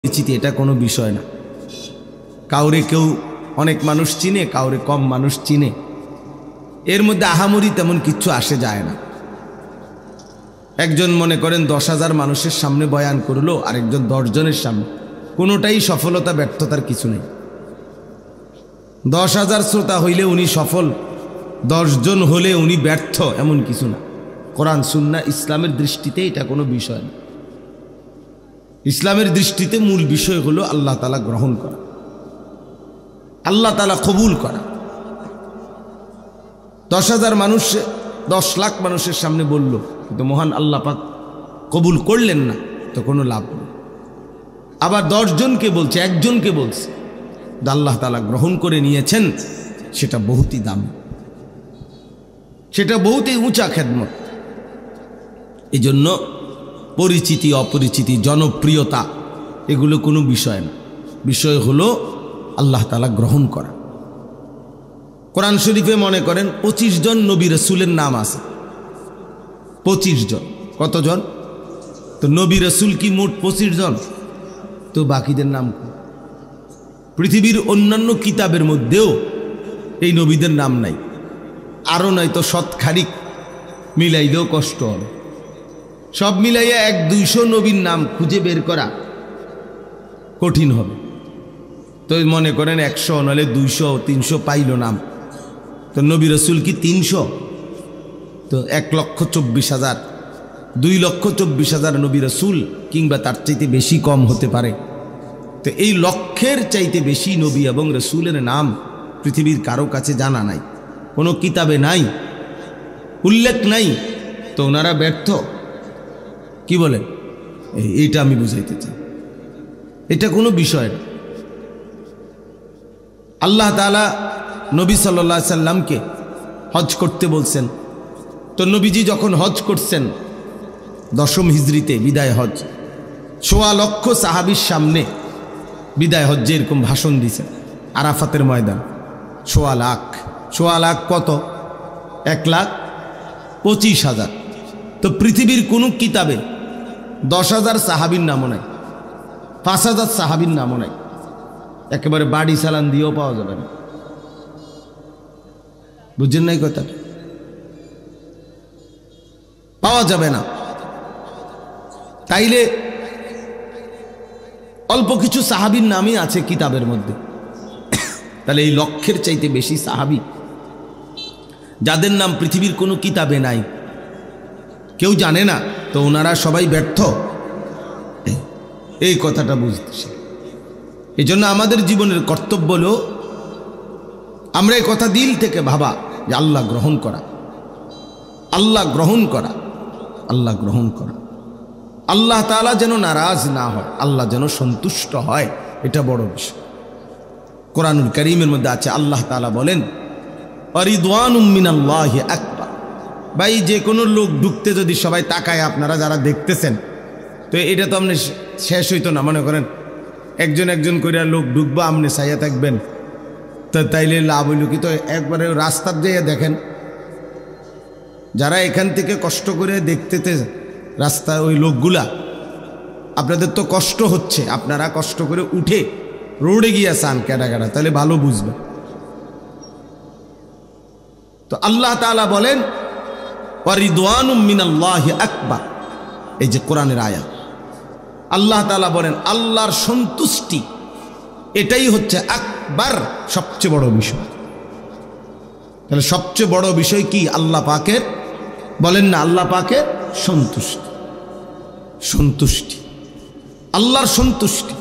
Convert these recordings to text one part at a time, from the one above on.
পরিচিতি এটা কোনো বিষয় না। কাউরে কেউ অনেক মানুষ চিনে, কাউরে কম মানুষ চিনে, এর মধ্যে আহামরি তেমন কিচ্ছু আসে যায় না। একজন মনে করেন 10,000 মানুষের সামনে বয়ান করলো, আরেকজন 10 জনের সামনে, কোনোটাই সফলতা ব্যর্থতার কিছু নেই। 10,000 শ্রোতা হইলে উনি সফল, 10 জন হলে উনি ব্যর্থ, এমন কিছু না। কোরআন সুন্নাহ ইসলামের দৃষ্টিতে এটা কোনো বিষয় না। ইসলামের দৃষ্টিতে মূল বিষয় হলো আল্লাহ তাআলা গ্রহণ করা, আল্লাহ তাআলা কবুল করা। 10,000 মানুষ 10 লাখ মানুষের সামনে বলল, কিন্তু মহান আল্লাহ পাক কবুল করলেন না, তো কোনো লাভ নেই। আবার 10 জনকে বলছে, একজনকে বলছে, আল্লাহ তাআলা গ্রহণ করে নিয়েছেন, সেটা বহুতই দামি, সেটা বহুতই উঁচা খেদমত। এই জন্য পরিচিতি অপরিচিতি জনপ্রিয়তা এগুলো কোনো বিষয় না, বিষয় হলো আল্লাহ তাআলা গ্রহণ করা। কোরআন শরীফে মনে করেন 25 জন নবী রাসূলের নাম আছে, 25 জন। কতজন? তো নবী রাসূল কি মোট 25 জন? তো বাকিদের নাম পৃথিবীর অন্যান্য কিতাবের মধ্যেও এই নবীদের নাম নাই, আরও নয়তো শতখানিক মিলাইলেও কষ্ট হবে। সব মিলাইয়া 100-200 নবীর নাম খুঁজে বের করা কঠিন হবে। তো মনে করেন 100 নাহলে 200-300 পাইল নাম, তো নবী রাসূল কি 300? তো 1,24,000, 2,24,000 নবী রাসূল, কিংবা তার চাইতে বেশি কম হতে পারে। তো এই লক্ষের চাইতে বেশি নবী এবং রাসূলের নাম পৃথিবীর কারো কাছে জানা নাই, কোনো কিতাবে নাই, উল্লেখ নাই। তো ওনারা ব্যর্থ, কি বলেন? এইটা আমি বুঝাইতে চাই, এটা কোনো বিষয় না। আল্লাহ তাআলা নবী সাল্লাল্লাহু আলাইহি সাল্লামকে হজ করতে বলছেন। তো নবীজি যখন হজ করছেন 10ম হিজরিতে বিদায় হজ, 1.25 লক্ষ সাহাবীর সামনে বিদায় হজ্জে এরকম ভাষণ দিয়েছেন আরাফাতের ময়দান। 1.25 লাখ কত? 1,25,000। তো পৃথিবীর কোনো কিতাবে 10,000 সাহাবীর নামও নাই, 5,000 সাহাবীর নামও নাই, একেবারে বাড়ি চালান দিয়েও পাওয়া যাবে না। বুঝছেন নাই কথাটা? পাওয়া যাবে না। তাইলে অল্প কিছু সাহাবীর নামই আছে কিতাবের মধ্যে, তাহলে এই লক্ষের চাইতে বেশি সাহাবী যাদের নাম পৃথিবীর কোনো কিতাবে নাই, কেউ জানে না, তো ওনারা সবাই ব্যর্থ, এই কথাটা বুঝতেছে। এই জন্য আমাদের জীবনের কর্তব্য হলো আমরা এই কথা দিল থেকে ভাবা যে আল্লাহ গ্রহণ করা, আল্লাহ গ্রহণ করা, আল্লাহ গ্রহণ করা। আল্লাহ তাআলা যেন নারাজ না হয়, আল্লাহ যেন সন্তুষ্ট হয়, এটা বড় বিষয়। কোরআনুল কারীমের মধ্যে আছে, আল্লাহ তাআলা বলেন ওয়ারিদওয়ানুম মিনাল্লাহি আকবার। ভাই, যে কোনো লোক ঢুকতে যদি সবাই তাকায়, আপনারা যারা দেখতেছেন, তো এটা তো আপনি শেষ হইতো না। মনে করেন একজন একজন করে লোক ঢুকবো, আপনি চাইয়া থাকবেন, তো তাইলে লাভ হইল কি? তো একবারে রাস্তার যেয়ে দেখেন, যারা এখান থেকে কষ্ট করে দেখতে রাস্তা, ওই লোকগুলা, আপনাদের তো কষ্ট হচ্ছে, আপনারা কষ্ট করে উঠে রোডে গিয়া চান কেডা, তাহলে ভালো বুঝবে। তো আল্লাহ তাআলা বলেন ওয়ারিদওয়ানুম মিনাল্লাহি আকবার, এই যে কোরআনের আয়াত, আল্লাহ তাআলা বলেন আল্লাহর সন্তুষ্টি এটাই হচ্ছে আকবার, সবচেয়ে বড় বিষয়। তাহলে সবচেয়ে বড় বিষয় কি? আল্লাহ পাকের, বলেন না, আল্লাহ পাকের সন্তুষ্টি, সন্তুষ্টি, আল্লাহর সন্তুষ্টি।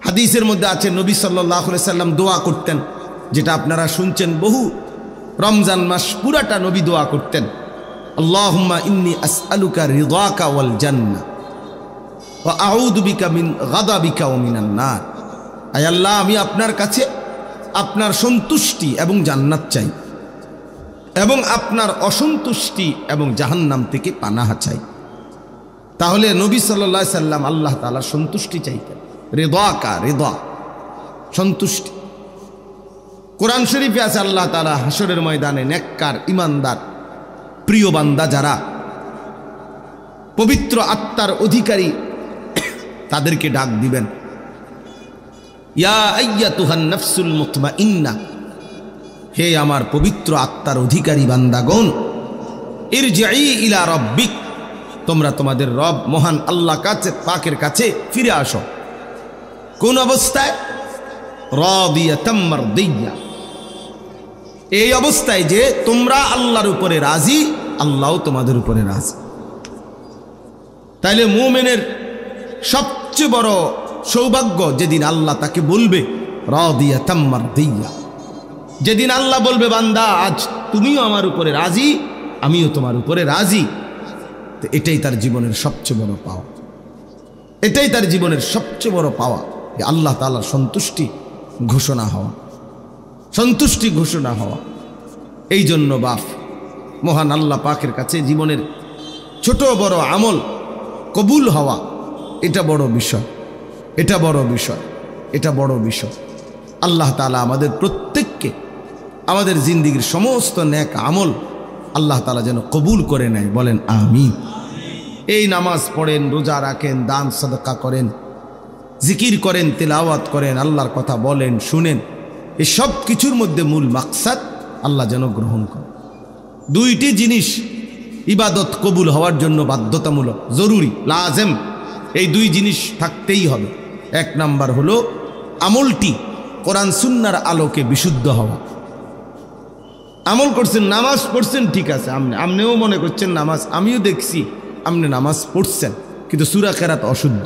হাদিসের মধ্যে আছে নবী সাল্লাল্লাহু আলাইহি সাল্লাম দোয়া করতেন, যেটা আপনারা শুনছেন, বহু রমজান মাস পুরাটা নবী দোয়া করতেন, আল্লাহুম্মা ইন্নী আসআলুকা রিদাকা ওয়াল জান্নাহ ওয়া আউযু বিকা মিন গাদাবিকা ওয়া মিনান নার। আয় আল্লাহ, আমি আপনার কাছে আপনার সন্তুষ্টি এবং জান্নাত চাই, এবং আপনার অসন্তুষ্টি এবং জাহান্নাম থেকে পানাহা চাই। তাহলে নবী সাল্লাল্লাহু আলাইহি সাল্লাম আল্লাহ তাআলার সন্তুষ্টি চাইতেন, রিদাকা, রিদা, সন্তুষ্টি। কোরআন শরীফে আছে আল্লাহ তাআলা হাসরের ময়দানে নেককার, ইমানদার, প্রিয় বান্দা যারা, পবিত্র আত্মার অধিকারী তাদেরকে ডাক দিবেন, ইয়া আইয়াতুহান নাফসুল মুতমাইন্নাহ, হে আমার পবিত্র আত্মার অধিকারী বান্দাগণ, ইরজিই ইলা রাব্বিক, তোমরা তোমাদের রব মহান আল্লাহ কাছে পাকের কাছে ফিরে আসো। কোন অবস্থায়? রাদিয়াতাম মারদিয়া, এই অবস্থায় যে তোমরা আল্লাহর উপরে রাজি, আল্লাহও তোমাদের উপরে রাজি। তাইলে মুমিনের সবচেয়ে বড় সৌভাগ্য যেদিন আল্লাহ তাকে বলবে রাদিয়াতাম মারদিয়া, যেদিন আল্লাহ বলবে বান্দা আজ তুমিও আমার উপরে রাজি, আমিও তোমার উপরে রাজি। তো এটাই তার জীবনের সবচেয়ে বড় পাওয়া, এটাই তার জীবনের সবচেয়ে বড় পাওয়া, আল্লাহ তাআলার সন্তুষ্টি ঘোষণা হওয়া, সন্তুষ্টি ঘোষণা হওয়া। এই জন্য বাপ মহান আল্লাহ পাকের কাছে জীবনের ছোট বড় আমল কবুল হওয়া, এটা বড় বিষয়, এটা বড় বিষয়, এটা বড় বিষয়। আল্লাহ তাআলা আমাদের প্রত্যেককে আমাদের জিন্দেগীর সমস্ত নেক আমল আল্লাহ তাআলা যেন কবুল করে নেয়, বলেন আমিন। এই নামাজ পড়েন, রোজা রাখেন, দান সাদকা করেন, জিকির করেন, তেলাওয়াত করেন, আল্লাহর কথা বলেন, শুনেন, এই সব কিছুর মধ্যে মূল মাকসাদ আল্লাহ যেন গ্রহণ করেন। দুইটি জিনিস ইবাদত কবুল হওয়ার জন্য বাধ্যতামূলক, জরুরি, লাজেম, এই দুই জিনিস থাকতেই হবে। এক নাম্বার হলো আমলটি কোরআন সুন্নাহর আলোকে বিশুদ্ধ হওয়া। আমল করছেন, নামাজ পড়ছেন, ঠিক আছে, আপনিও মনে করছেন নামাজ, আমিও দেখছি আপনি নামাজ পড়ছেন, কিন্তু সূরা কেরাত অশুদ্ধ,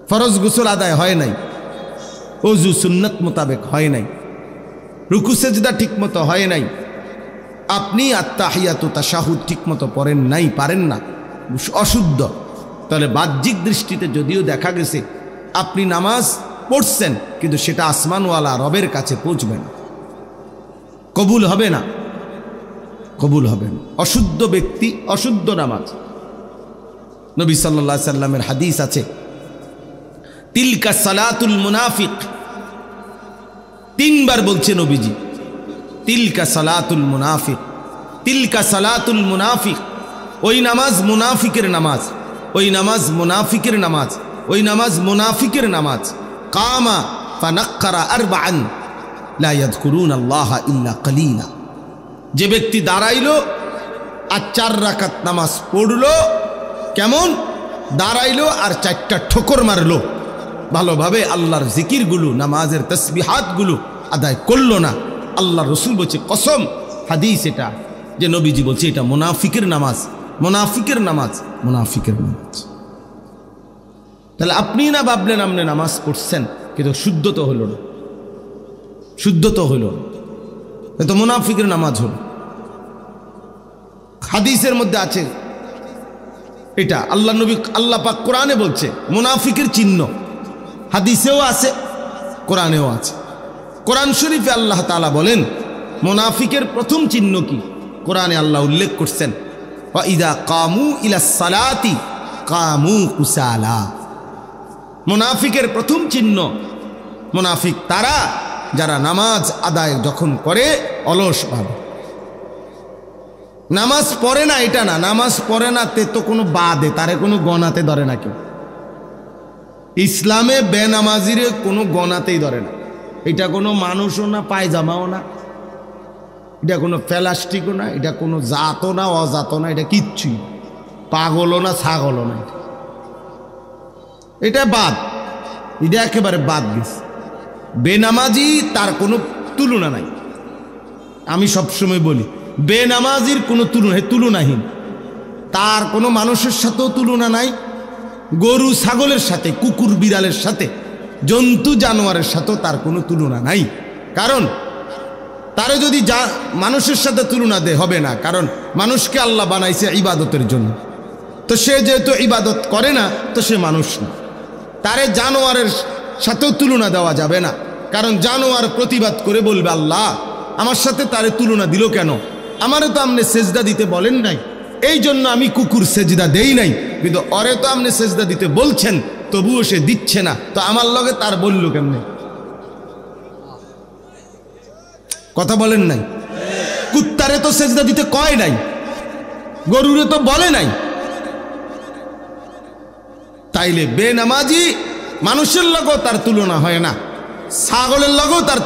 ফরজ গোসল আদায় হয় নাই, ওযু সুন্নাত মোতাবেক হয় নাই, রুকু সেজদা ঠিকমতো হয় নাই, আপনি আত্তাহিয়াতু তাশাহুদ ঠিকমতো পড়েন নাই, পারেন না, অশুদ্ধ। তাহলে বাহ্যিক দৃষ্টিতে যদিও দেখা গেছে আপনি নামাজ পড়ছেন, কিন্তু সেটা আসমানওয়ালা রবের কাছে পৌঁছবে না, কবুল হবে না, কবুল হবে না। অশুদ্ধ ব্যক্তি, অশুদ্ধ নামাজ। নবী সাল্লাল্লাহু আলাইহি সাল্লামের হাদিস আছে, তিলকা সালাতুল মুনাফিক, তিনবার বলছে নবীজি, তিলকা সালাতুল মুনাফিক, তিলকা সালাতুল মুনাফিক, ওই নামাজ মুনাফিকের নামাজ, ওই নামাজ মুনাফিকের নামাজ, ওই নামাজ মুনাফিকের নামাজ। কামা ফানাক্কারা আরবাআন লা ইয়াযকুরুনাল্লাহা ইল্লা কালিলা, যে ব্যক্তি দাঁড়াইলো আর 4 রাকাত নামাজ পড়লো, কেমন দাঁড়াইলো আর 4টা ঠোকর মারলো, ভালোভাবে আল্লাহর জিকিরগুলো, নামাজের তসবিহাতগুলো আদায় করলো না, আল্লাহ রসুল বলছে, কসম, হাদিস এটা, যে নবীজি বলছে এটা মুনাফিকের নামাজ, মুনাফিকের নামাজ, মুনাফিকের নামাজ। তাহলে আপনি না ভাবলেন আপনি নামাজ পড়ছেন, কিন্তু শুদ্ধ তো হলো না, শুদ্ধ তো হইল না, এ তো মুনাফিকের নামাজ হলো। হাদিসের মধ্যে আছে এটা, আল্লাহ নবী, আল্লাহ পাক কোরআনে বলছে মুনাফিকের চিহ্ন, হাদিসেও আছে, কোরআনেও আছে। কোরআন শরীফে আল্লাহ তাআলা বলেন মুনাফিকের প্রথম চিহ্ন কি, কোরআনে আল্লাহ উল্লেখ করছেন, ওয়া ইযা কামু ইলাস সালাতি কামু কুসালা। মুনাফিকের প্রথম চিহ্ন, মুনাফিক তারা যারা নামাজ আদায় যখন করে অলসভাবে, নামাজ পড়ে না, এটা না, নামাজ পড়ে না তে তো কোনো বাদে, তারে কোনো গণাতে ধরে না কেউ। ইসলামে বেনামাজিরে কোনো গণাতেই ধরে না, এটা কোনো মানুষও না, পায়জামাও না, এটা কোনো প্লাস্টিকও না, এটা কোনো জাতও না, অজাতও না, এটা কিচ্ছুই, পাগলও না, ছাগলও না, এটা বাদ, এটা একেবারে বাদ গেছে। বেনামাজি তার কোনো তুলনা নাই, আমি সবসময় বলি বেনামাজির কোনো তুলনাহীন, তার কোনো মানুষের সাথেও তুলনা নাই, গরু ছাগলের সাথে, কুকুর বিড়ালের সাথে, জন্তু জানোয়ারের সাথেও তার কোনো তুলনা নাই। কারণ তারে যদি মানুষের সাথে তুলনা দে হবে না, কারণ মানুষকে আল্লাহ বানাইছে ইবাদতের জন্য, তো সে যেহেতু ইবাদত করে না, তো সে মানুষ না। তারে জানোয়ারের সাথেও তুলনা দেওয়া যাবে না, কারণ জানোয়ার প্রতিবাদ করে বলবে আল্লাহ আমার সাথে তারে তুলনা দিল কেন, আমারে তো আপনি সেজদা দিতে বলেন নাই, এই জন্য আমি কুকুর সেজদা দেই নাই, কিন্তু ওরে তো আপনি সেজদা দিতে বলছেন, তবুও সে দিচ্ছে না, তো আমার লগে তার বলল কেমনে? কথা বলেন নাই? কুত্তারে তো সেজদা দিতে কয় নাই, গরুরে তো বলে নাই, তাইলে বেনামাজি মানুষের লগেও তার তুলনা হয় না, ছাগলের লগেও তার